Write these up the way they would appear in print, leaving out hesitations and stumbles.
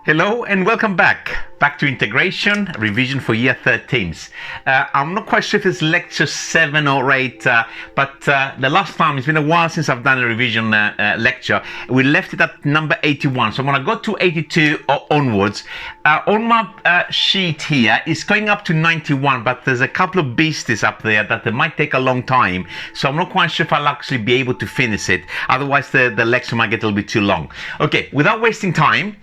Hello and welcome back to integration revision for year 13s. I'm not quite sure if it's lecture 7 or 8, but the last time, it's been a while since I've done a revision lecture. We left it at number 81, so I'm going to go to 82 onwards. On my sheet here, it's going up to 91, but there's a couple of beasties up there that they might take a long time, so I'm not quite sure if I'll actually be able to finish it. Otherwise the lecture might get a little bit too long. Okay, without wasting time,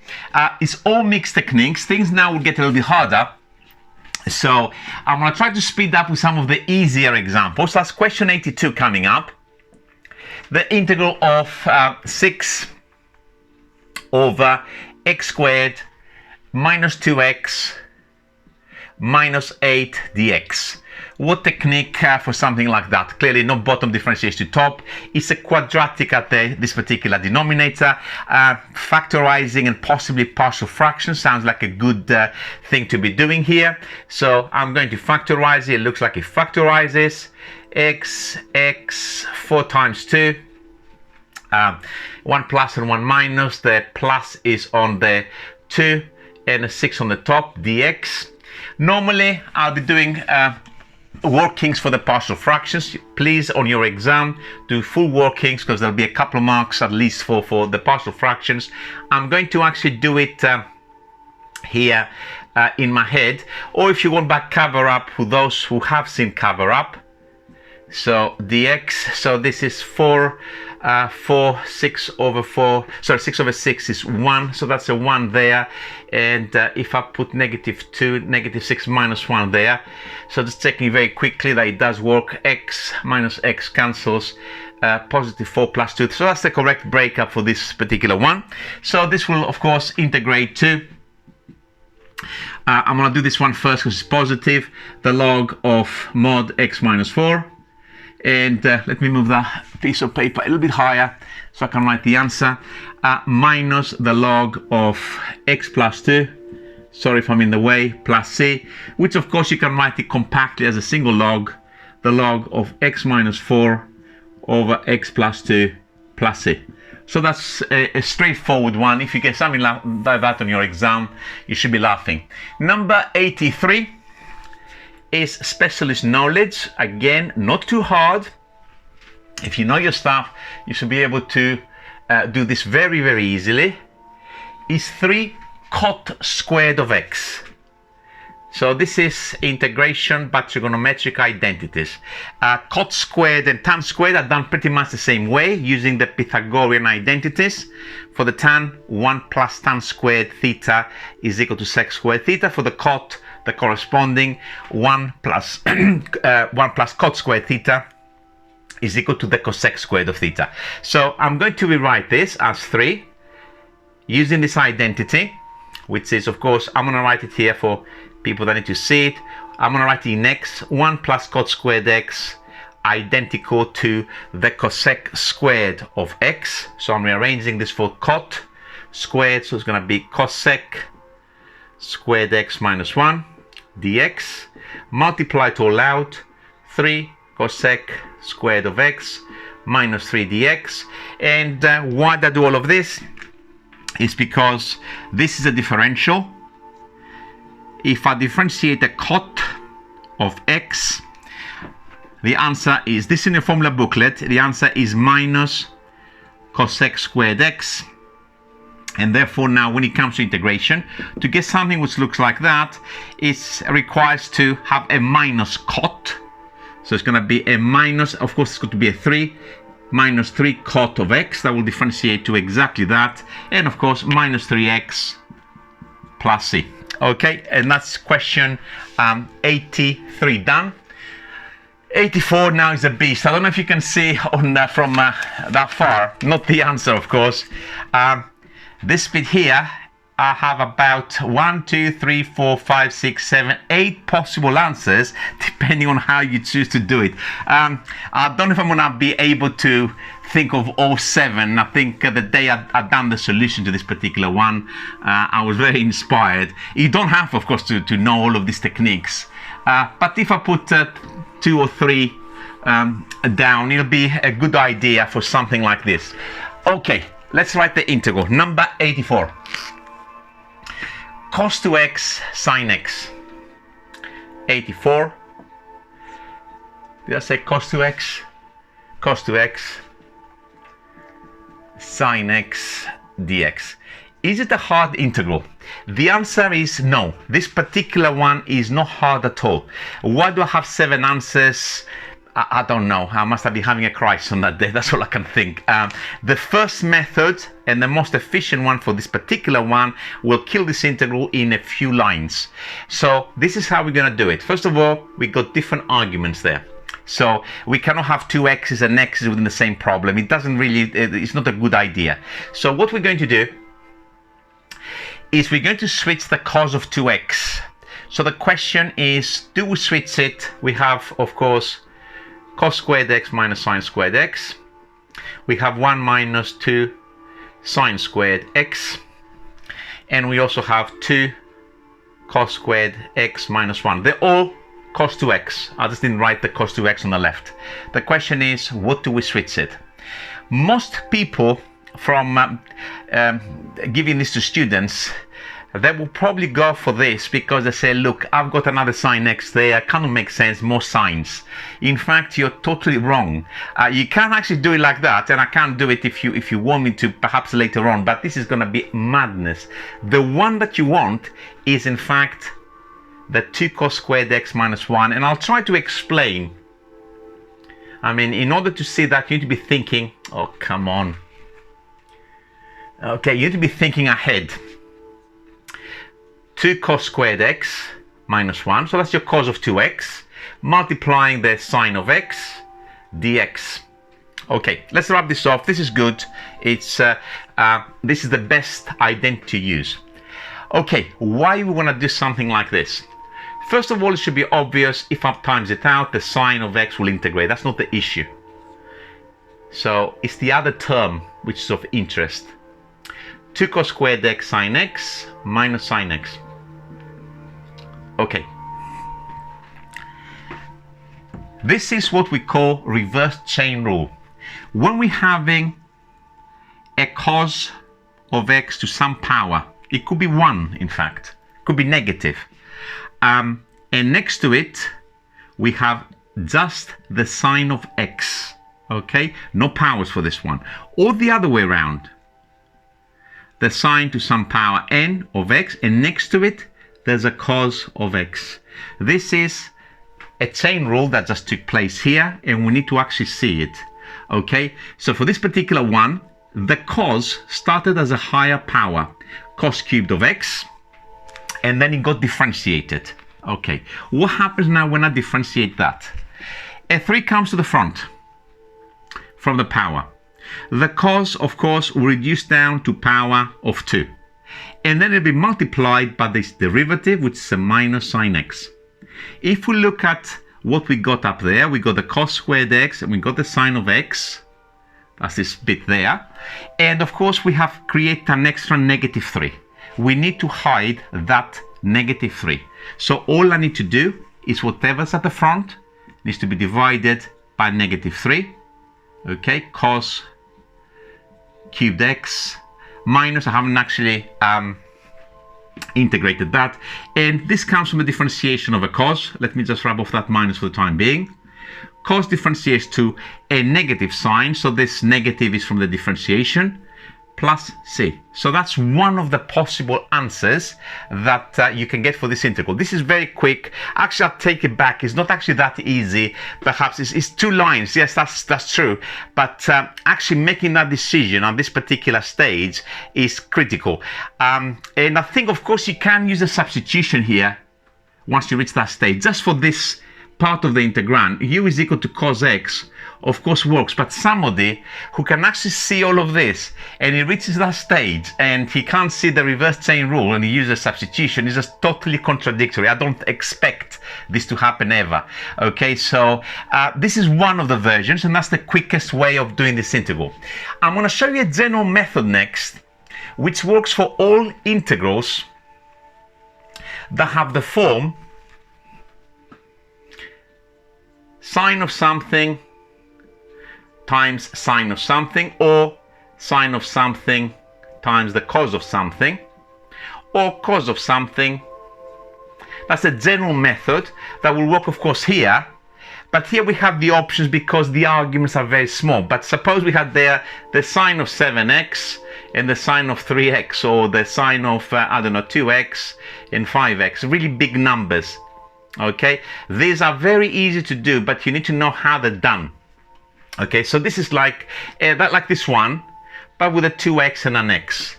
it's all mixed techniques. Things now will get a little bit harder, so I'm going to try to speed up with some of the easier examples. That's question 82 coming up. The integral of 6 over x squared minus 2x minus 8 dx. What technique for something like that? Clearly not bottom differentiation to top. It's a quadratic at this particular denominator. Factorizing and possibly partial fractions sounds like a good thing to be doing here. So I'm going to factorize it. It looks like it factorizes. X 4 times 2. 1 plus and 1 minus. The plus is on the 2 and a 6 on the top, dx. Normally I'll be doing workings for the partial fractions. Please, on your exam, do full workings, because there'll be a couple of marks at least for the partial fractions. I'm going to actually do it here in my head, or if you want back cover up, for those who have seen cover up. So dx, so this is 6 over 6 is 1, so that's a 1 there, and if I put -2, -6 minus 1 there, so just checking very quickly that it does work. X minus x cancels, positive 4 plus 2, so that's the correct breakup for this particular one. So this will of course integrate to, I'm going to do this one first because it's positive, the log of mod x minus 4. And let me move that piece of paper a little bit higher so I can write the answer. Minus the log of x plus 2, sorry if I'm in the way, plus c, which of course you can write it compactly as a single log, the log of x minus 4 over x plus 2 plus c. So that's a straightforward one. If you get something like that on your exam, you should be laughing. Number 83. Is specialist knowledge. Again, not too hard. If you know your stuff, you should be able to do this very, very easily. Is 3 cot squared of x. So this is integration but trigonometric identities. Cot squared and tan squared are done pretty much the same way, using the Pythagorean identities. For the tan, 1 plus tan squared theta is equal to sec squared theta. For the cot, the corresponding 1 plus cot squared theta is equal to the cosec squared of theta. So I'm going to rewrite this as 3 using this identity, which is, of course, I'm going to write it here for people that need to see it. I'm going to write it in x, 1 plus cot squared x identical to the cosec squared of x. So I'm rearranging this for cot squared, so it's going to be cosec squared x minus 1 dx, multiply it all out, 3 cosec squared of x minus 3 dx. And why did I do all of this? Is because this is a differential. If I differentiate a cot of x, the answer is, this in the formula booklet, the answer is minus cosec squared x. And therefore now when it comes to integration, to get something which looks like that, it requires to have a minus cot. So it's going to be a minus, of course it's going to be a 3, minus 3 cot of x, that will differentiate to exactly that. And of course minus 3x plus c. Okay, and that's question 83 done. 84 now is a beast. I don't know if you can see on from that far, not the answer of course. This bit here, I have about 1, 2, 3, 4, 5, 6, 7, 8 possible answers, depending on how you choose to do it. I don't know if I'm going to be able to think of all 7. I think the day I've done the solution to this particular one, I was very inspired. You don't have, of course, to know all of these techniques. But if I put 2 or 3 down, it'll be a good idea for something like this. Okay. Let's write the integral. Number 84. cos 2x sine x. 84. Did I say cos 2x? Cos 2x sine x dx. Is it a hard integral? The answer is no. This particular one is not hard at all. Why do I have 7 answers? I don't know. I must have been having a crisis on that day. That's all I can think. The first method and the most efficient one for this particular one will kill this integral in a few lines. So this is how we're going to do it. First of all, we got different arguments there. So we cannot have 2 x's and x's within the same problem. It doesn't really, it's not a good idea. So what we're going to do is we're going to switch the cos of 2x. So the question is, do we switch it? We have, of course, cos squared x minus sine squared x. We have 1 minus 2 sine squared x. And we also have 2 cos squared x minus 1. They're all cos 2x. I just didn't write the cos 2x on the left. The question is, what do we switch it? Most people, from giving this to students, they will probably go for this because they say, look, I've got another sine x there, cannot make sense, more sines. In fact, you're totally wrong. You can't actually do it like that, and I can't do it if you want me to, perhaps later on, but this is going to be madness. The one that you want is, in fact, the 2 cos squared x minus 1, and I'll try to explain. I mean, in order to see that, you need to be thinking, oh, come on. Okay, you need to be thinking ahead. 2 cos squared x minus 1, so that's your cos of 2x, multiplying the sine of x dx. Okay, let's wrap this off. This is good. It's this is the best identity to use. Okay, why we want to do something like this? First of all, it should be obvious. If I times it out, the sine of x will integrate. That's not the issue. So it's the other term which is of interest. 2 cos squared x sine x minus sine x. Okay. This is what we call reverse chain rule. When we're having a cos of x to some power, it could be 1, in fact, could be negative. And next to it, we have just the sine of x, okay? No powers for this one. Or the other way around. The sine to some power n of x, and next to it, there's a cos of x. This is a chain rule that just took place here, and we need to actually see it, okay? So for this particular one, the cos started as a higher power, cos cubed of x, and then it got differentiated. Okay, what happens now when I differentiate that? A 3 comes to the front from the power. The cos, of course, will reduce down to power of 2. And then it'll be multiplied by this derivative, which is a minus sine x. If we look at what we got up there, we got the cos squared x, and we got the sine of x. That's this bit there. And of course, we have created an extra negative 3. We need to hide that negative 3. So all I need to do is whatever's at the front needs to be divided by negative 3. Okay, cos cubed x minus, I haven't actually integrated that. And this comes from the differentiation of a cos. Let me just rub off that minus for the time being. Cos differentiates to a negative sign, so this negative is from the differentiation, plus c. So that's one of the possible answers that you can get for this integral. This is very quick. Actually, I'll take it back. It's not actually that easy. Perhaps it's 2 lines. Yes, that's true. But actually making that decision on this particular stage is critical. And I think, of course, you can use a substitution here once you reach that stage. Just for this part of the integrand, u is equal to cos x, of course works, but somebody who can actually see all of this and he reaches that stage and he can't see the reverse chain rule and he uses substitution is just totally contradictory. I don't expect this to happen ever. Okay, so this is one of the versions, and that's the quickest way of doing this integral. I'm going to show you a general method next, which works for all integrals that have the form sine of something times sine of something, or sine of something times the cos of something, or cos of something. That's a general method that will work, of course, here. But here we have the options because the arguments are very small. But suppose we had there the sine of 7x and the sine of 3x, or the sine of, I don't know, 2x and 5x, really big numbers. Okay, these are very easy to do, but you need to know how they're done. Okay, so this is like like this one, but with a 2x and an x.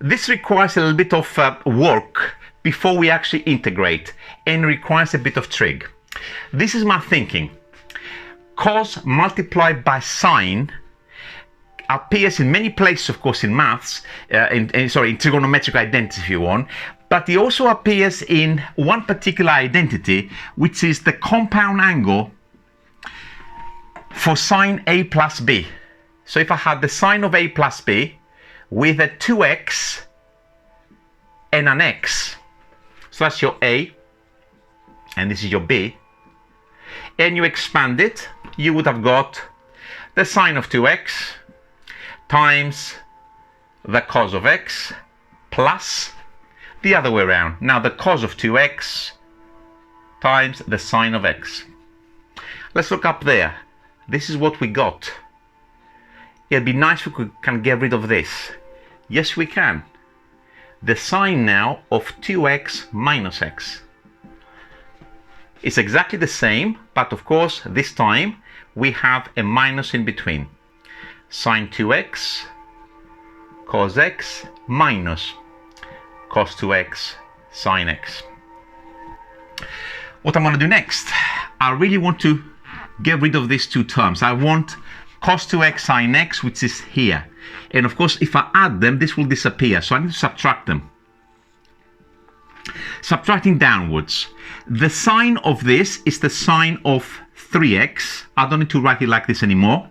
This requires a little bit of work before we actually integrate, and requires a bit of trig. This is my thinking. Cos multiplied by sine appears in many places, of course, in maths, in trigonometric identity if you want, but it also appears in one particular identity, which is the compound angle for sine a plus b. So if I had the sine of a plus b with a 2x and an x, so that's your a, and this is your b, and you expand it, you would have got the sine of 2x times the cos of x plus the other way around. Now the cos of 2x times the sine of x. Let's look up there. This is what we got. It'd be nice if we can get rid of this. Yes, we can. The sine now of 2x minus x. It's exactly the same, but of course this time we have a minus in between. Sine 2x cos x minus cos 2x sine x. What I'm going to do next, I really want to get rid of these two terms. I want cos 2x sine x, which is here. And of course, if I add them, this will disappear. So I need to subtract them. Subtracting downwards. The sine of this is the sine of 3x. I don't need to write it like this anymore.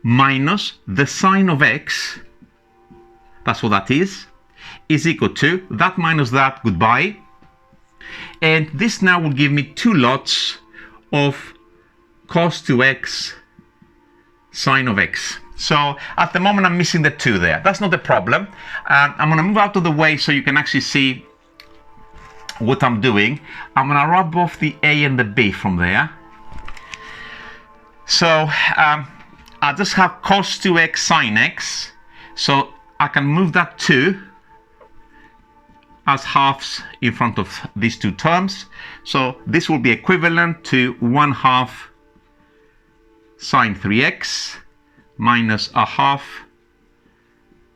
Minus the sine of x, that's what that is equal to that minus that, goodbye. And this now will give me two lots of cos 2x sine of x. So at the moment I'm missing the 2 there. That's not a problem. I'm going to move out of the way so you can actually see what I'm doing. I'm going to rub off the a and the b from there. So I just have cos 2x sine x. So I can move that 2 as halves in front of these two terms. So this will be equivalent to 1/2 sine 3x minus 1/2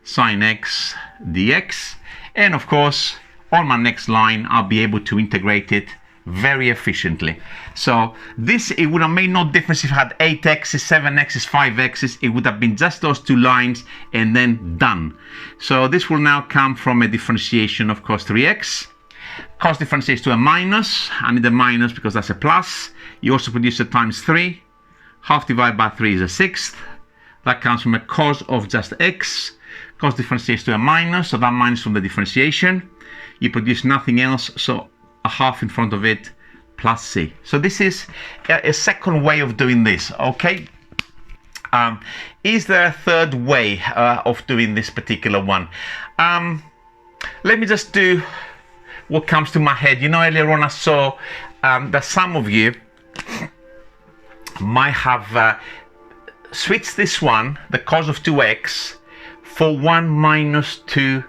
sine x dx. And of course, on my next line, I'll be able to integrate it very efficiently. So this, it would have made no difference if I had 8x's, 7x's, 5x's. It would have been just those two lines and then done. So this will now come from a differentiation of cos 3x. Cos differentiates to a minus. I need a minus because that's a plus. You also produce a times 3. Half divided by 3 is a sixth. That comes from a cos of just x. Cos differentiates to a minus, so that minus from the differentiation. You produce nothing else, so a half in front of it plus c. So this is a second way of doing this, okay? Is there a third way of doing this particular one? Let me just do what comes to my head. You know, earlier on I saw that some of you might have switched this one, the cos of 2x, for 1 minus 2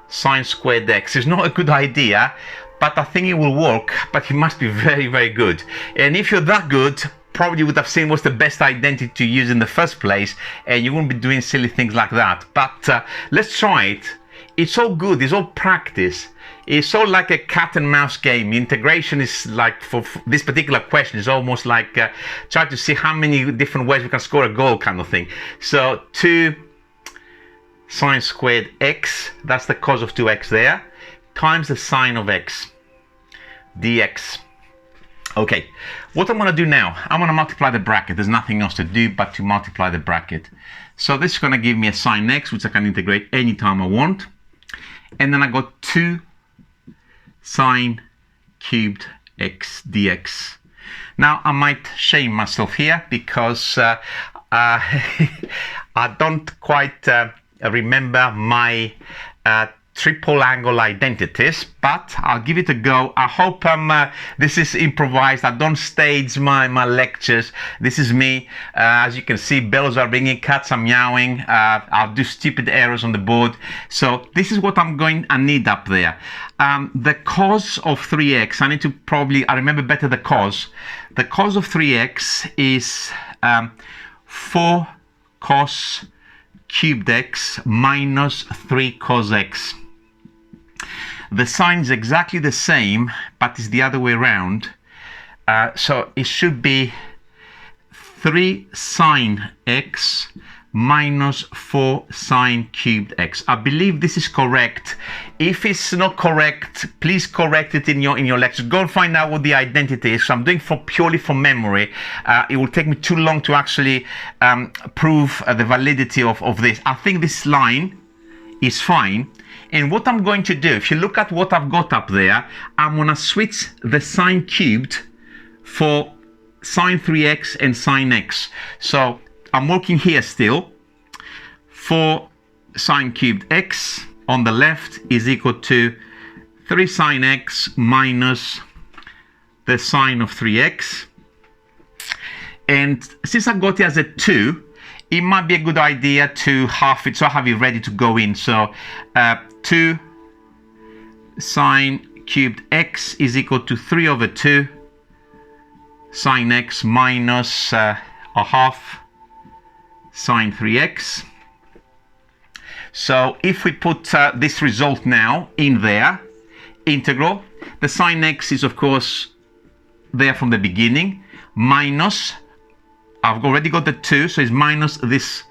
sine squared x. It's not a good idea, but I think it will work, but it must be very, very good. And if you're that good, probably would have seen what's the best identity to use in the first place, and you won't be doing silly things like that. But let's try it. It's all good, it's all practice. It's all like a cat and mouse game. Integration is like, for this particular question, is almost like try to see how many different ways we can score a goal kind of thing. So 2 sine squared x, that's the cos of 2x there, times the sine of x dx. Okay, what I'm going to do now, I'm going to multiply the bracket. There's nothing else to do but to multiply the bracket. So this is going to give me a sine x, which I can integrate anytime I want. And then I got 2 sine cubed x dx. Now I might shame myself here because I don't quite remember my triple angle identities, but I'll give it a go. I hope this is improvised. I don't stage my lectures. This is me. As you can see, bells are ringing, cats are meowing. I'll do stupid errors on the board. So this is what I need up there. The cos of 3x, I remember better the cos. The cos of 3x is 4 cos cubed x minus 3 cos x. The sign is exactly the same, but it's the other way around. So it should be 3 sine x minus 4 sine cubed x. I believe this is correct. If it's not correct, please correct it in your lecture. Go and find out what the identity is. So I'm doing purely from memory. It will take me too long to actually prove the validity of this. I think this line is fine. And what I'm going to do, if you look at what I've got up there, I'm going to switch the sine cubed for sine 3x and sine x. So I'm working here still. 4 sine cubed x on the left is equal to 3 sine x minus the sine of 3x. And since I got it as a 2, it might be a good idea to half it, so I have it ready to go in. So 2 sine cubed x is equal to 3 over 2 sine x minus a half sine 3x. So if we put this result now in there, integral, the sine x is of course there from the beginning, minus, I've already got the 2, so it's minus this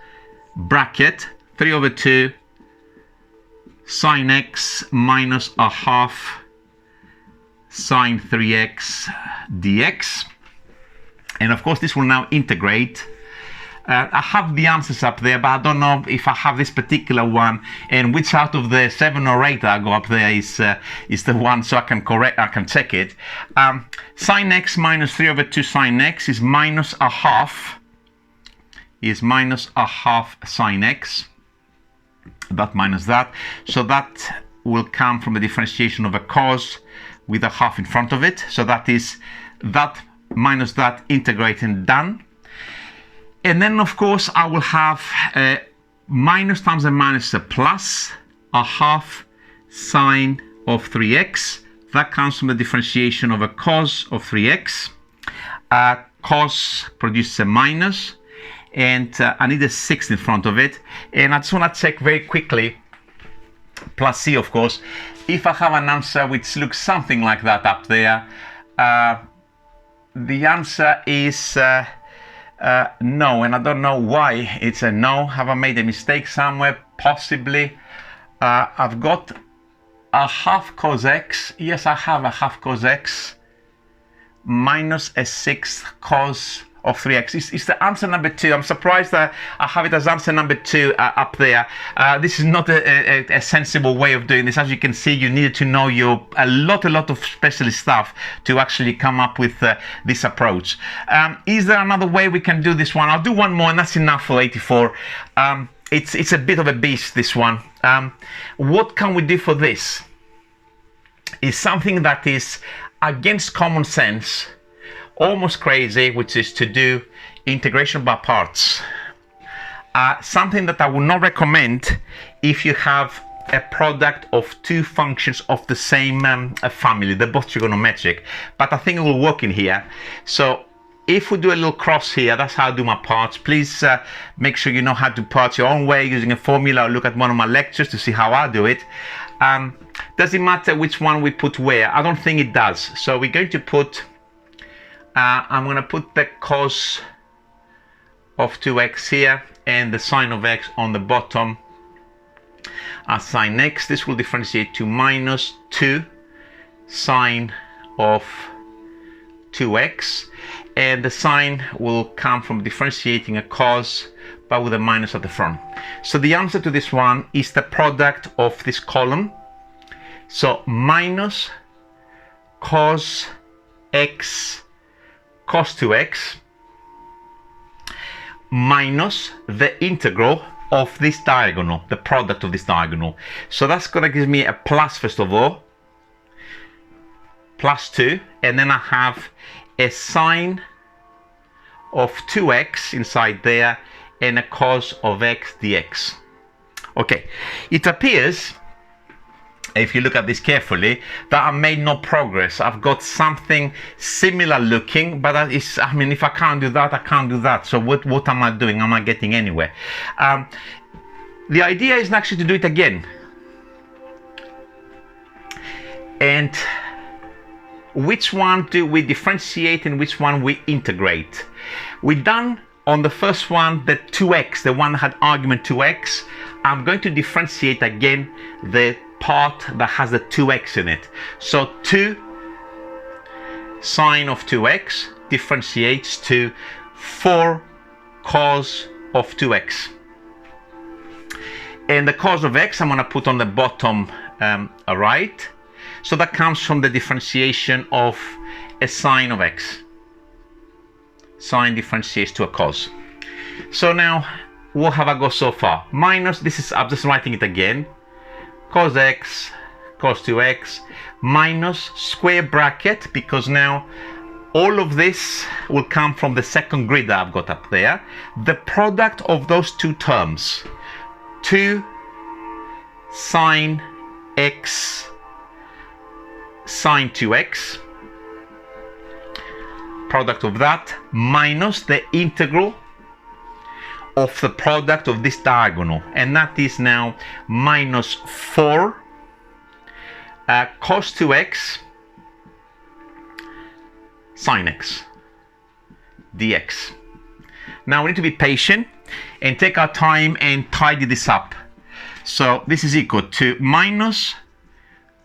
bracket, 3 over 2 sine x minus a half sine 3x dx. And of course this will now integrate. I have the answers up there, but I don't know if I have this particular one and which out of the 7 or 8 I go up there is the one, so I can check it. Sine x minus 3 over 2 sine x is minus a half sine x. That minus that, so that will come from the differentiation of a cos with a half in front of it. So that is that minus that, integrate and done. And then of course I will have minus times a minus a plus a half sine of 3x. That comes from the differentiation of a cos of 3x. Cos produces a minus, and I need a 6 in front of it. And I just want to check very quickly, plus c of course, if I have an answer which looks something like that up there. The answer is no, and I don't know why it's a no. Have I made a mistake somewhere? Possibly. I've got a half cos x. Yes, I have a half cos x minus a 6th cos of 3x. It's the answer number 2. I'm surprised that I have it as answer number 2 up there. This is not a sensible way of doing this. As you can see, you needed to know a lot of specialist stuff to actually come up with this approach. Is there another way we can do this one? I'll do one more, and that's enough for 84. It's a bit of a beast, this one. What can we do for this? Is something that is against common sense, almost crazy, which is to do integration by parts. Something that I would not recommend if you have a product of 2 functions of the same family. They're both trigonometric, but I think it will work in here. So if we do a little cross here, that's how I do my parts. Please make sure you know how to part your own way using a formula, or look at one of my lectures to see how I do it. Does it matter which one we put where? I don't think it does. So we're going to put I'm going to put the cos of 2x here and the sine of x on the bottom as sine x. This will differentiate to minus 2 sine of 2x, and the sine will come from differentiating a cos but with a minus at the front. So the answer to this one is the product of this column. So minus cos x cos 2x minus the integral of this diagonal, the product of this diagonal. So that's going to give me a plus first of all, plus 2, and then I have a sine of 2x inside there and a cos of x dx. Okay, it appears, if you look at this carefully, that I made no progress. I've got something similar looking, but that is, I mean, if I can't do that, I can't do that. So what am I doing? Am I getting anywhere? The idea is actually to do it again. And which one do we differentiate and which one we integrate? We done on the first one, the 2x, the one that had argument 2x. I'm going to differentiate again the part that has the 2x in it. So 2 sine of 2x differentiates to 4 cos of 2x. And the cos of x I'm going to put on the bottom right. So that comes from the differentiation of a sine of x. Sine differentiates to a cos. So now, what have I got so far? Minus, this is, I'm just writing it again, cos x, cos 2x, minus square bracket, because now all of this will come from the second grid that I've got up there. The product of those two terms, 2 sine x sine 2x, product of that, minus the integral of the product of this diagonal, and that is now minus 4 cos 2x sine x dx. Now we need to be patient and take our time and tidy this up. So this is equal to minus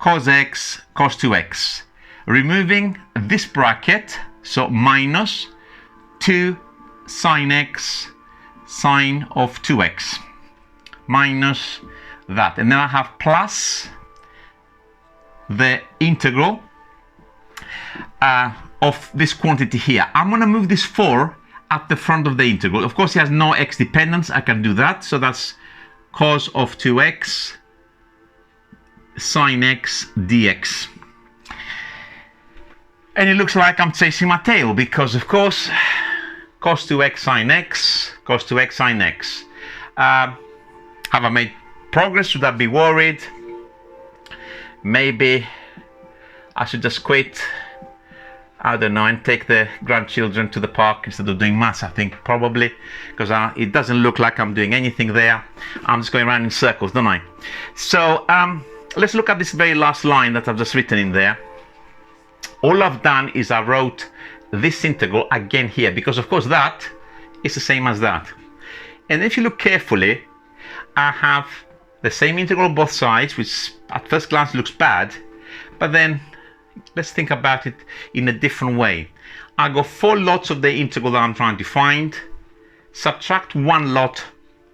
cos x cos 2x, removing this bracket, so minus 2 sine x sine of 2x, minus that, and then I have plus the integral of this quantity here. I'm going to move this 4 at the front of the integral. Of course, it has no x dependence. I can do that. So that's cos of 2x sine x dx. And it looks like I'm chasing my tail, because of course cos 2x sine x, cos 2x sine x. Have I made progress? Should I be worried? Maybe I should just quit, I don't know, and take the grandchildren to the park instead of doing maths. I think probably, because it doesn't look like I'm doing anything there. I'm just going around in circles, don't I? So let's look at this very last line that I've just written in there. All I've done is I wrote this integral again here, because of course that is the same as that. And if you look carefully, I have the same integral on both sides, which at first glance looks bad, but then let's think about it in a different way. I got 4 lots of the integral that I'm trying to find, subtract 1 lot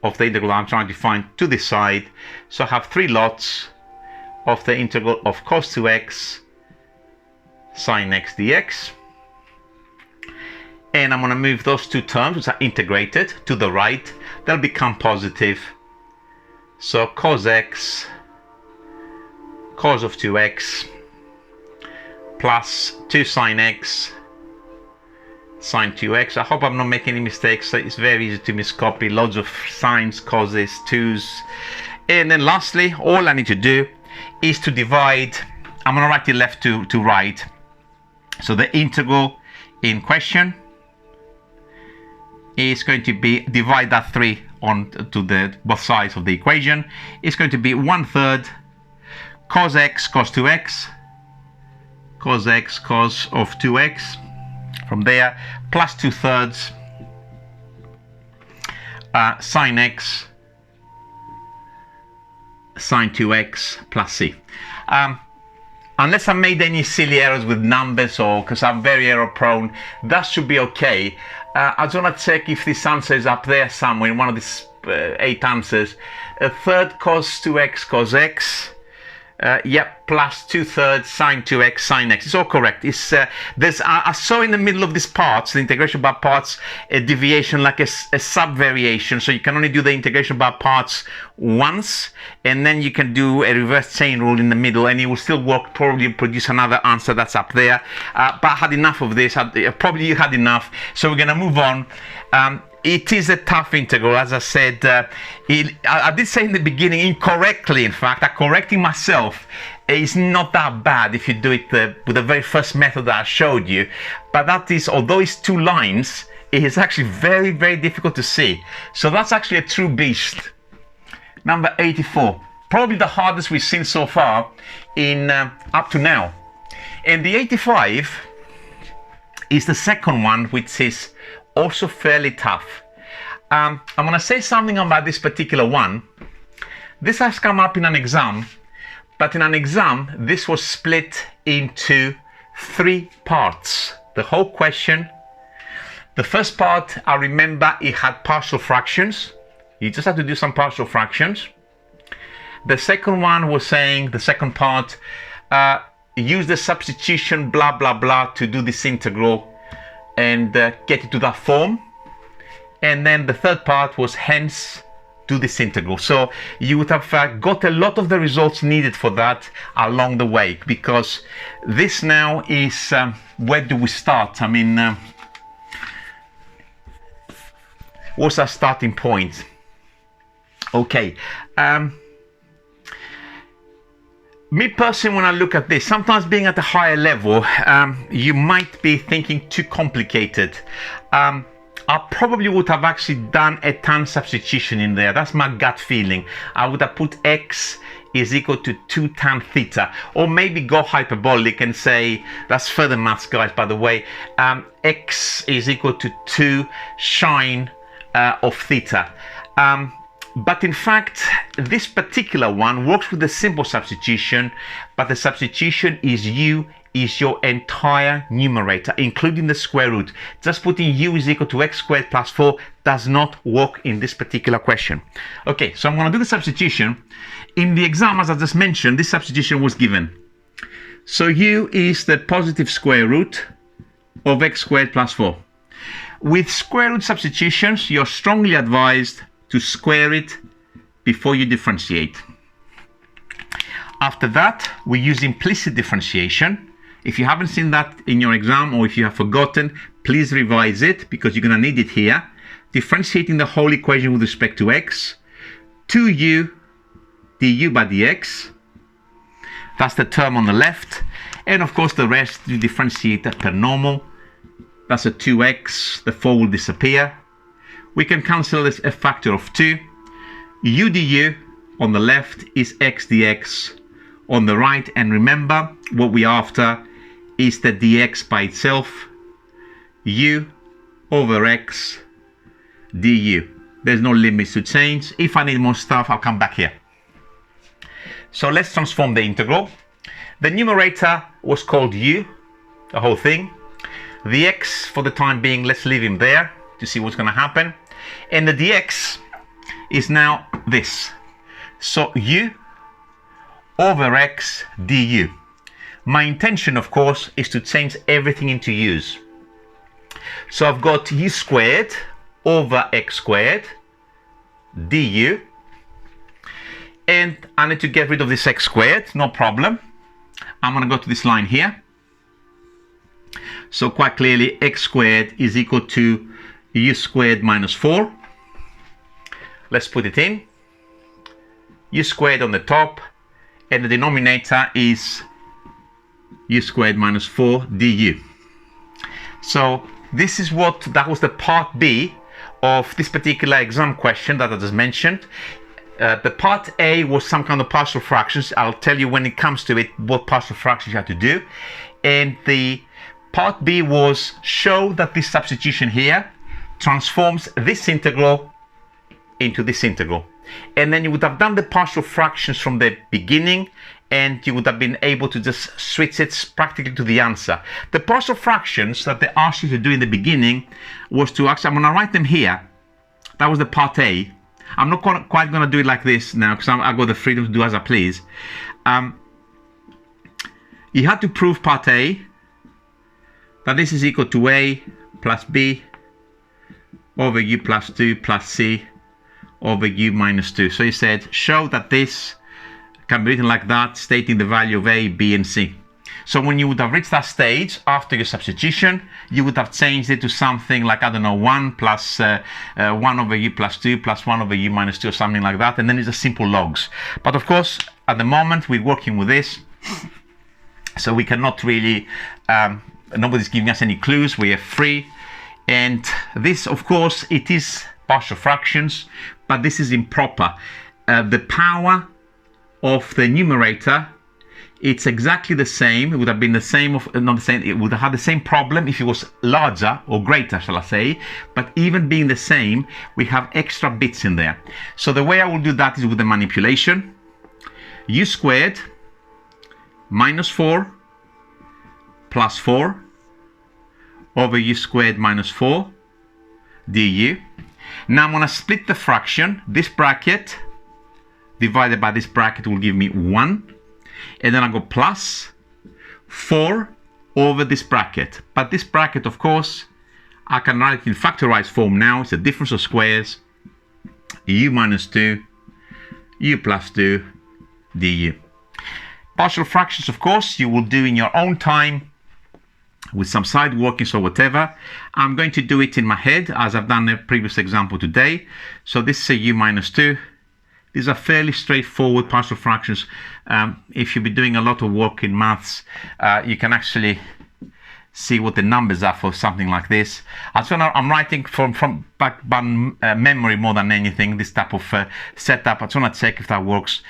of the integral that I'm trying to find to this side, so I have 3 lots of the integral of cos 2x sine x dx. And I'm going to move those two terms, which are integrated, to the right. They'll become positive. So cos x cos of 2x plus 2 sine x sine 2x. I hope I'm not making any mistakes. It's very easy to miscopy. Loads of sines, causes, 2's. And then lastly, all I need to do is to divide. I'm going to write it left to right. So the integral in question is going to be, divide that 3 on to the both sides of the equation. It's going to be 1/3 cos x cos 2x, cos x cos of 2x, from there, plus 2/3 sine x sine 2x plus c. Unless I made any silly errors with numbers, or because I'm very error prone, that should be okay. I just want to check if this answer is up there somewhere in one of these 8 answers. 1/3 cos 2x cos x, Yep, plus 2/3 sine 2x sine x. It's all correct. It's there's I saw in the middle of these parts, the integration by parts, a deviation like a subvariation. So you can only do the integration by parts once, and then you can do a reverse chain rule in the middle, and it will still work. Probably produce another answer that's up there. But I had enough of this. Probably you had enough. So we're gonna move on. It is a tough integral, as I said. I did say in the beginning, incorrectly, in fact, I'm correcting myself. It's not that bad if you do it with the very first method that I showed you. But that is, although it's 2 lines, it is actually very, very difficult to see. So that's actually a true beast. Number 84, probably the hardest we've seen so far in up to now. And the 85 is the second one, which is also fairly tough. I'm going to say something about this particular one. This has come up in an exam, but in an exam, this was split into 3 parts. The whole question. The first part, I remember it had partial fractions. You just have to do some partial fractions. The second one was saying, the second part, use the substitution, blah, blah, blah, to do this integral and get it to that form. And then the third part was hence do this integral. So you would have got a lot of the results needed for that along the way, because this now is where do we start? I mean, what's our starting point? Okay. Me personally, when I look at this, sometimes being at a higher level, you might be thinking too complicated. I probably would have actually done a tan substitution in there. That's my gut feeling. I would have put x is equal to 2 tan theta, or maybe go hyperbolic and say, that's further maths, guys, by the way, x is equal to 2 sine of theta. But in fact, this particular one works with the simple substitution, but the substitution is u is your entire numerator, including the square root. Just putting u is equal to x squared plus 4 does not work in this particular question. Okay, so I'm going to do the substitution. In the exam, as I just mentioned, this substitution was given. So u is the positive square root of x squared plus 4. With square root substitutions, you're strongly advised to square it before you differentiate. After that, we use implicit differentiation. If you haven't seen that in your exam, or if you have forgotten, please revise it, because you're going to need it here. Differentiating the whole equation with respect to x, 2u du by dx. That's the term on the left. And of course, the rest you differentiate per normal. That's a 2x, the 4 will disappear. We can cancel this a factor of 2. U du on the left is x dx on the right. And remember, what we're after is the dx by itself. U over x du. There's no limits to change. If I need more stuff, I'll come back here. So let's transform the integral. The numerator was called u, the whole thing. The x, for the time being, let's leave him there to see what's going to happen. And the dx is now this. So u over x du. My intention, of course, is to change everything into u's. So I've got u squared over x squared du. And I need to get rid of this x squared, no problem. I'm going to go to this line here. So quite clearly, x squared is equal to u squared minus 4. Let's put it in. U squared on the top, and the denominator is u squared minus 4 du. So this is that was the part B of this particular exam question that I just mentioned. The part A was some kind of partial fractions. I'll tell you when it comes to it what partial fractions you have to do. And the part B was show that this substitution here transforms this integral into this integral. And then you would have done the partial fractions from the beginning, and you would have been able to just switch it practically to the answer. The partial fractions that they asked you to do in the beginning was to actually, I'm going to write them here. That was the part A. I'm not quite going to do it like this now, because I've got the freedom to do as I please. you had to prove part A, that this is equal to A plus B over U plus 2 plus C over U minus 2. So you said, show that this can be written like that, stating the value of A, B, and C. So when you would have reached that stage after your substitution, you would have changed it to something like, I don't know, 1 plus 1 over U plus 2 plus 1 over U minus 2 or something like that, and then it's just simple logs. But of course, at the moment, we're working with this, so we cannot really, nobody's giving us any clues, we are free. And this, of course, it is partial fractions, but this is improper. The power of the numerator, it's exactly the same. It would have been the same of, not the same, it would have had the same problem if it was larger or greater, shall I say. But even being the same, we have extra bits in there. So the way I will do that is with the manipulation. U squared minus 4 plus 4 over U squared minus 4 du. Now I'm going to split the fraction. This bracket divided by this bracket will give me 1. And then I go plus 4 over this bracket. But this bracket, of course, I can write it in factorized form now. It's a difference of squares. U minus 2, U plus 2, du. Partial fractions, of course, you will do in your own time with some side workings or whatever. I'm going to do it in my head as I've done a previous example today. So this is a U minus 2. These are fairly straightforward partial fractions. If you've been doing a lot of work in maths, you can actually see what the numbers are for something like this. I'm writing from back memory more than anything, this type of setup. I just want to check if that works.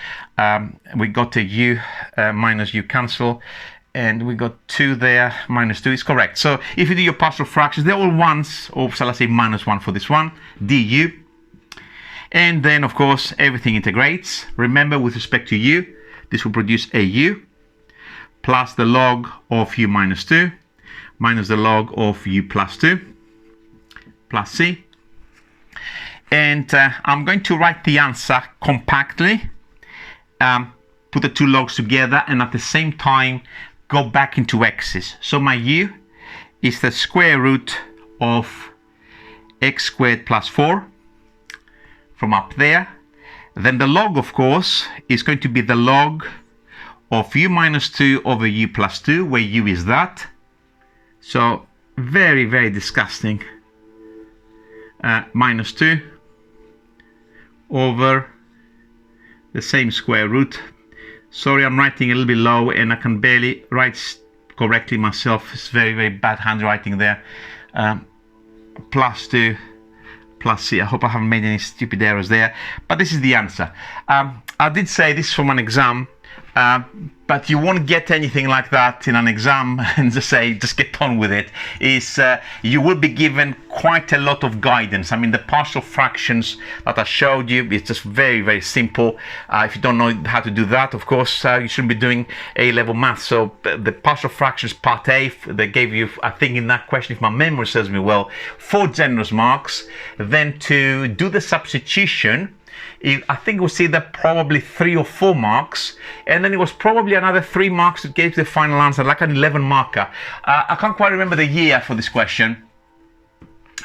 We got a U minus U cancel, and we got 2 there, minus 2 is correct. So if you do your partial fractions, they're all ones, or shall I say minus 1 for this one, du. And then, of course, everything integrates. Remember, with respect to u, this will produce a u plus the log of u minus 2 minus the log of u plus 2 plus c. And I'm going to write the answer compactly, put the two logs together, and at the same time go back into x's. So my u is the square root of x squared plus 4 from up there. Then the log, of course, is going to be the log of u minus 2 over u plus 2, where u is that. So very, very disgusting. Minus 2 over the same square root. Sorry, I'm writing a little bit low and I can barely write correctly myself. It's very, very bad handwriting there. Plus 2 plus c. I hope I haven't made any stupid errors there, but this is the answer. I did say this from an exam, but you won't get anything like that in an exam and just get on with it. You will be given quite a lot of guidance. I mean, the partial fractions that I showed you, it's just very, very simple. If you don't know how to do that, of course, you shouldn't be doing A-level maths. So the partial fractions part A, they gave you, I think in that question, if my memory serves me well, 4 generous marks. Then to do the substitution, I think it was either probably 3 or 4 marks, and then it was probably another 3 marks that gave the final answer, like an 11 marker. I can't quite remember the year for this question,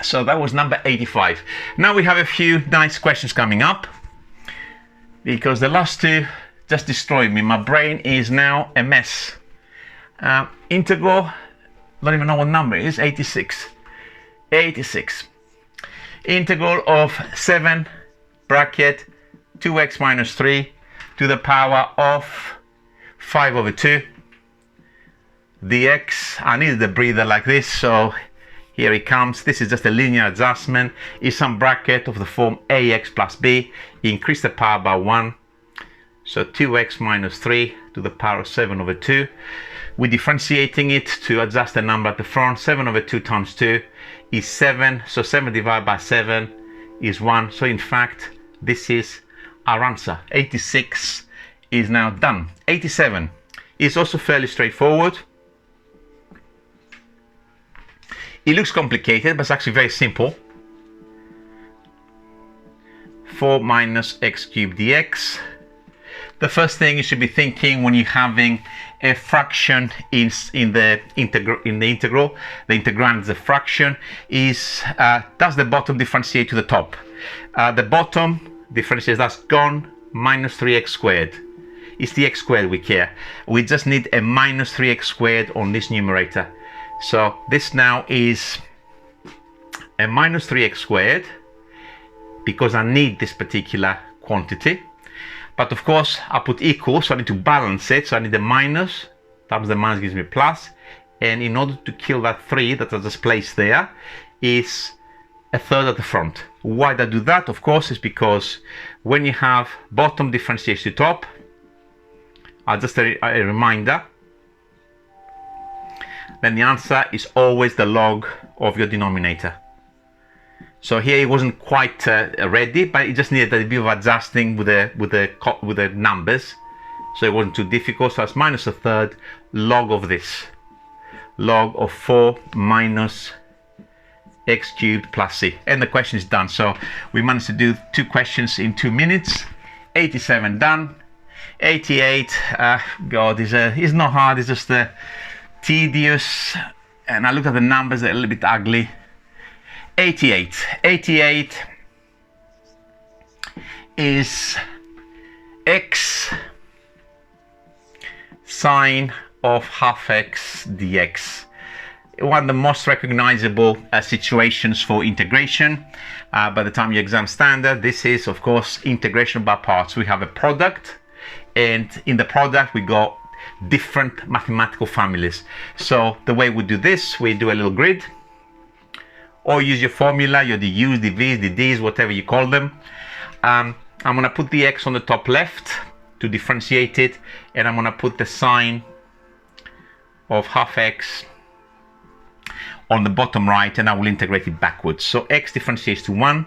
so that was number 85. Now we have a few nice questions coming up, because the last 2 just destroyed me. My brain is now a mess. Integral, don't even know what number it is, 86. 86. Integral of 7 bracket 2x minus 3 to the power of 5 over 2 dx. I needed a breather like this, so here it comes. This is just a linear adjustment. Is some bracket of the form ax plus b. Increase the power by 1. So 2x minus 3 to the power of 7 over 2. We're differentiating it to adjust the number at the front. 7 over 2 times 2 is 7. So 7 divided by 7 is 1. So in fact, this is our answer. 86 is now done. 87 is also fairly straightforward. It looks complicated, but it's actually very simple. 4 minus x cubed dx the first thing you should be thinking when you're having a fraction in the integral, the integrand is a fraction, is does the bottom differentiate to the top? The bottom differentiates, that's gone, minus 3x squared. It's the x squared we care. We just need a minus 3x squared on this numerator. So this now is a minus 3x squared because I need this particular quantity. But of course I put equal, so I need to balance it. So I need the minus times the minus gives me plus. And in order to kill that 3 that I just placed there, is a third at the front. Why did I do that? Of course, is because when you have bottom differentiates to top, just a reminder, then the answer is always the log of your denominator. So here it wasn't quite ready, but it just needed a bit of adjusting with the numbers, so it wasn't too difficult. So it's minus a third log of this, log of 4 minus x cubed plus c, and the question is done. So we managed to do 2 questions in 2 minutes. 87 done. 88, God, is not hard, it's just tedious, and I look at the numbers, they're a little bit ugly. 88 is x sine of half x dx. One of the most recognizable situations for integration. By the time you exam standard, this is of course integration by parts. We have a product, and in the product we got different mathematical families. So the way we do this, we do a little grid, or use your formula, your du's, the v's, the d's, whatever you call them. I'm going to put the x on the top left to differentiate it, and I'm going to put the sine of half x on the bottom right, and I will integrate it backwards. So x differentiates to 1,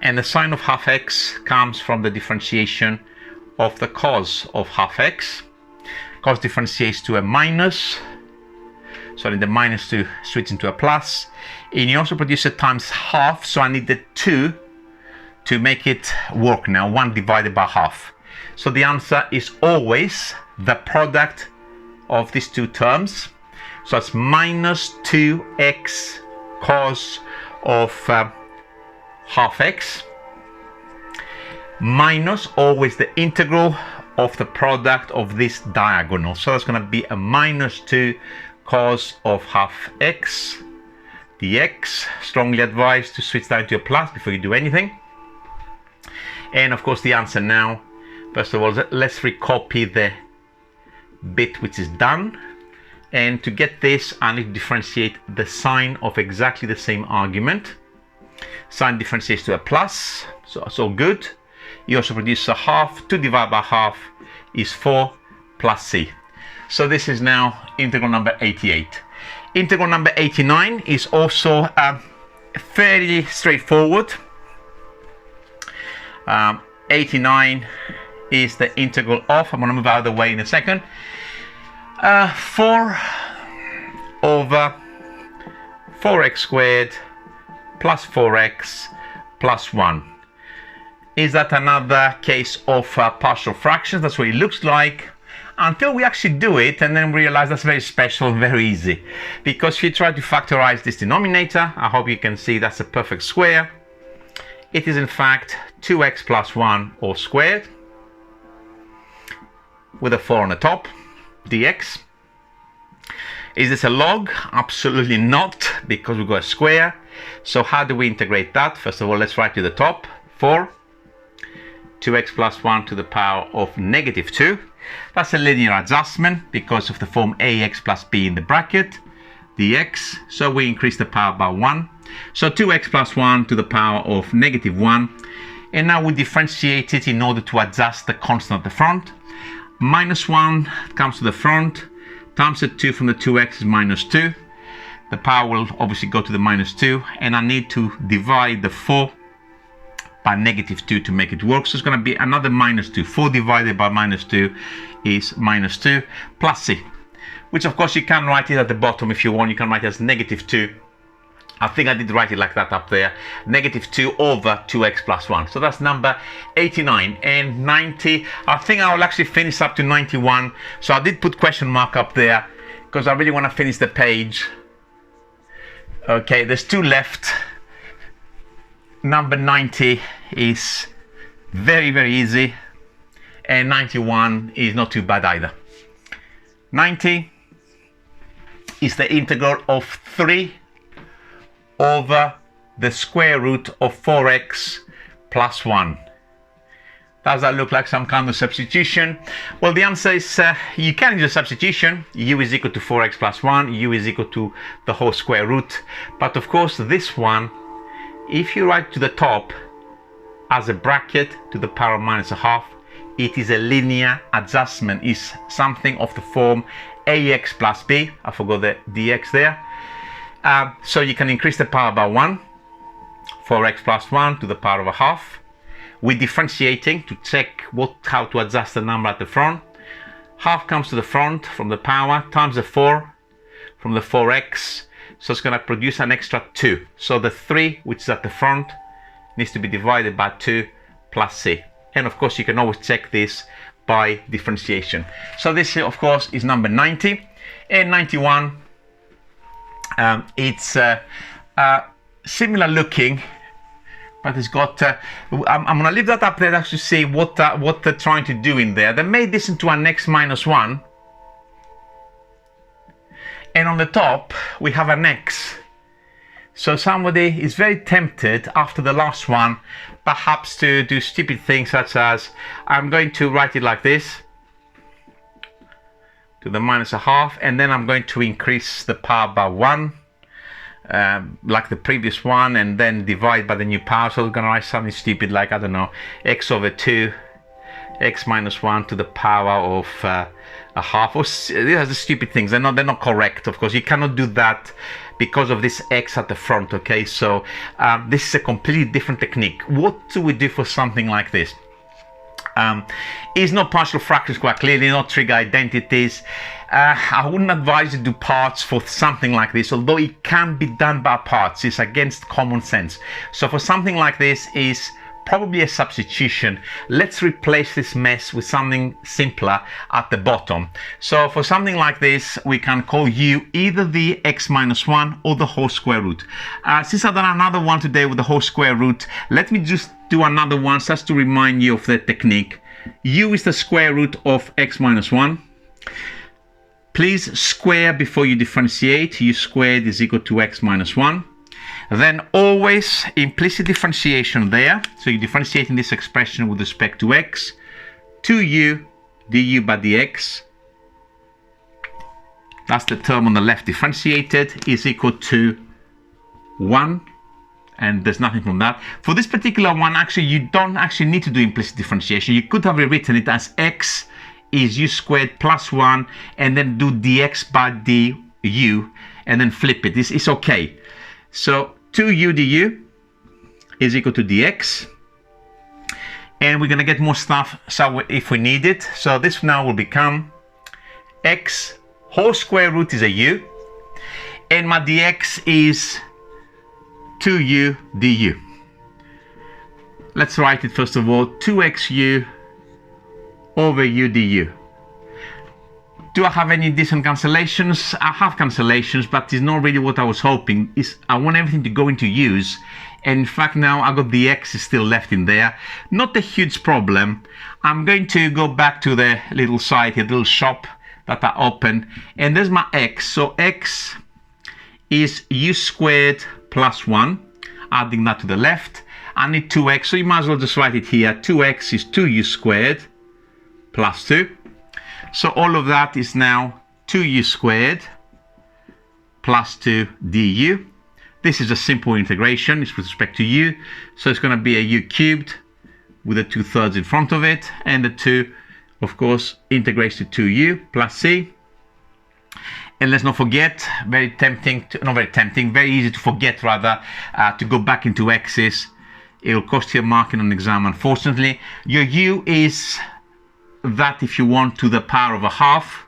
and the sine of half x comes from the differentiation of the cos of half x. Cos differentiates to a minus, so I need the minus to switch into a plus. And you also produce it times half, so I need the 2 to make it work now, 1 divided by half. So the answer is always the product of these 2 terms. So it's minus 2x cos of half x minus always the integral of the product of this diagonal. So that's going to be a minus 2 cos of half x dx. Strongly advised to switch that to a plus before you do anything. And of course the answer now, first of all, let's recopy the bit which is done. And to get this, I need to differentiate the sine of exactly the same argument. Sine differentiates to a plus, so it's all good. You also produce a half. 2 divided by half is 4 plus c. So this is now integral number 88. Integral number 89 is also fairly straightforward. 89 is the integral of, I'm going to move out of the way in a second, 4 over 4x squared plus 4x plus 1. Is that another case of partial fractions? That's what it looks like until we actually do it, and then realize that's very special and very easy. Because if you try to factorize this denominator, I hope you can see that's a perfect square. It is in fact 2x plus 1 all squared with a 4 on the top, dx. Is this a log? Absolutely not, because we've got a square. So how do we integrate that? First of all, let's write to the top, 4, 2x plus 1 to the power of negative 2. That's a linear adjustment because of the form ax plus b in the bracket, dx. So we increase the power by 1. So 2x plus 1 to the power of negative 1. And now we differentiate it in order to adjust the constant at the front. Minus 1 comes to the front, times the 2 from the 2x is minus 2. The power will obviously go to the minus 2, and I need to divide the 4 by negative 2 to make it work. So it's going to be another minus 2. 4 divided by minus 2 is minus 2 plus c, which of course you can write it at the bottom if you want. You can write it as negative 2 I think I did write it like that up there, -2 over 2x plus 1. So that's number 89. And 90, I think I will actually finish up to 91. So I did put question mark up there because I really want to finish the page. Okay, there's 2 left. Number 90 is very, very easy. And 91 is not too bad either. 90 is the integral of 3 over the square root of 4x plus 1. Does that look like some kind of substitution? Well, the answer is you can use a substitution. U is equal to 4x plus 1, u is equal to the whole square root. But of course, this one, if you write to the top as a bracket to the power of minus a half, it is a linear adjustment. It's something of the form ax plus b. I forgot the dx there. So you can increase the power by 1, 4x plus 1 to the power of a half. We're differentiating to check how to adjust the number at the front. Half comes to the front from the power times the 4 from the 4x. So it's going to produce an extra 2. So the 3, which is at the front, needs to be divided by 2 plus c. And of course, you can always check this by differentiation. So this, of course, is number 90. And 91, it's similar looking, but it's got, I'm going to leave that up there to see what they're trying to do in there. They made this into an x minus 1. And on the top, we have an x. So somebody is very tempted after the last one, perhaps to do stupid things such as, I'm going to write it like this, to the minus a half, and then I'm going to increase the power by 1, like the previous one, and then divide by the new power. So we're going to write something stupid like, I don't know, x over 2, x minus 1 to the power of a half. Or these are the stupid things. They're not correct, of course. You cannot do that because of this x at the front. Okay, so this is a completely different technique. What do we do for something like this? Is not partial fractions quite clearly, not trig identities. I wouldn't advise you to do parts for something like this, although it can be done by parts. It's against common sense. So for something like this is probably a substitution. Let's replace this mess with something simpler at the bottom. So for something like this, we can call u either the x minus 1 or the whole square root. Since I've done another one today with the whole square root, let me just do another one just to remind you of the technique. U is the square root of x minus 1. Please square before you differentiate. U squared is equal to x minus 1. Then always implicit differentiation there. So you're differentiating this expression with respect to x. 2u du by dx. That's the term on the left differentiated, is equal to 1. And there's nothing from that. For this particular one, actually, you don't actually need to do implicit differentiation. You could have rewritten it as x is u squared plus 1, and then do dx by du, and then flip it. It's okay. So 2u du is equal to dx. And we're going to get more stuff if we need it. So this now will become x whole square root is a u. And my dx is 2u du. Let's write it first of all, 2xu over u du. Do I have any decent cancellations? I have cancellations, but it's not really what I was hoping. I want everything to go into use. And in fact, now I got the x is still left in there. Not a huge problem. I'm going to go back to the little site, the little shop that I opened. And there's my x. So x is u squared plus 1. Adding that to the left. I need 2x, so you might as well just write it here. 2x is 2u squared plus 2. So all of that is now 2u squared plus 2 du. This is a simple integration. It's with respect to u. So it's going to be a u cubed with the 2/3 in front of it. And the 2, of course, integrates to 2u plus c. And let's not forget, very easy to forget rather, to go back into x's. It'll cost you a marking on the exam, unfortunately. Your u is that, if you want, to the power of a half.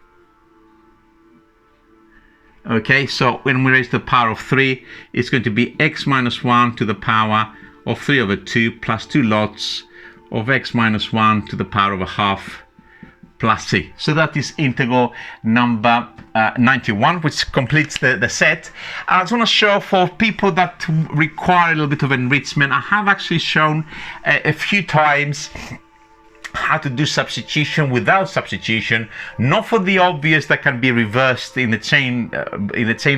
Okay, so when we raise to the power of 3, it's going to be x minus 1 to the power of 3 over 2 plus 2 lots of x minus 1 to the power of a half plus c. So that is integral number 91, which completes the set. I just want to show for people that require a little bit of enrichment, I have actually shown a few times how to do substitution without substitution, not for the obvious that can be reversed in the chain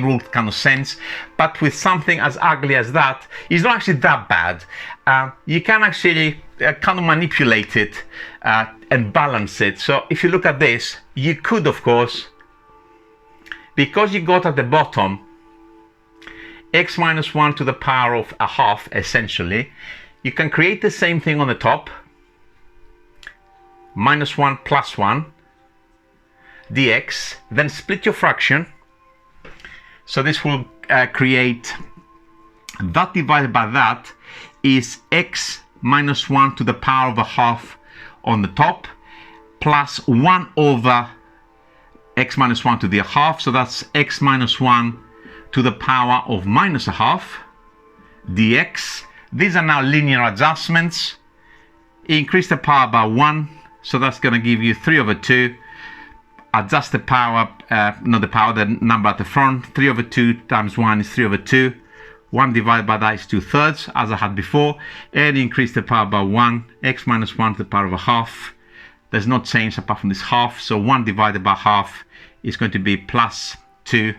rule kind of sense, but with something as ugly as that, it's not actually that bad. You can actually kind of manipulate it and balance it. So if you look at this, you could, of course, because you got at the bottom x minus 1 to the power of a half, essentially, you can create the same thing on the top, minus 1 plus 1 dx, then split your fraction. So this will create that divided by that is x minus 1 to the power of a half on the top plus 1 over x minus 1 to the half. So that's x minus 1 to the power of minus a half dx. These are now linear adjustments. Increase the power by 1. So that's going to give you 3 over 2. Adjust the power, not the power, the number at the front. 3 over 2 times 1 is 3 over 2. 1 divided by that is 2/3, as I had before. And increase the power by 1. X minus 1 to the power of a half. There's no change apart from this half. So 1 divided by half is going to be plus 2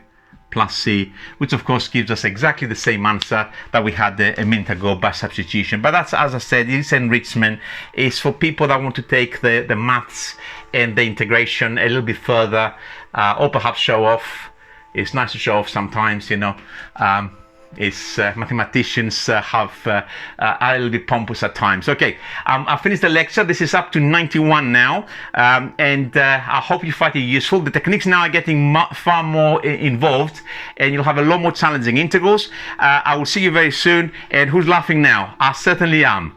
plus c, which of course gives us exactly the same answer that we had a minute ago by substitution. But that's, as I said, this enrichment is for people that want to take the maths and the integration a little bit further, or perhaps show off. It's nice to show off sometimes, you know. Mathematicians have a little bit pompous at times. Okay, I've finished the lecture. This is up to 91 now, and I hope you find it useful. The techniques now are getting far more involved, and you'll have a lot more challenging integrals. I will see you very soon. And who's laughing now? I certainly am.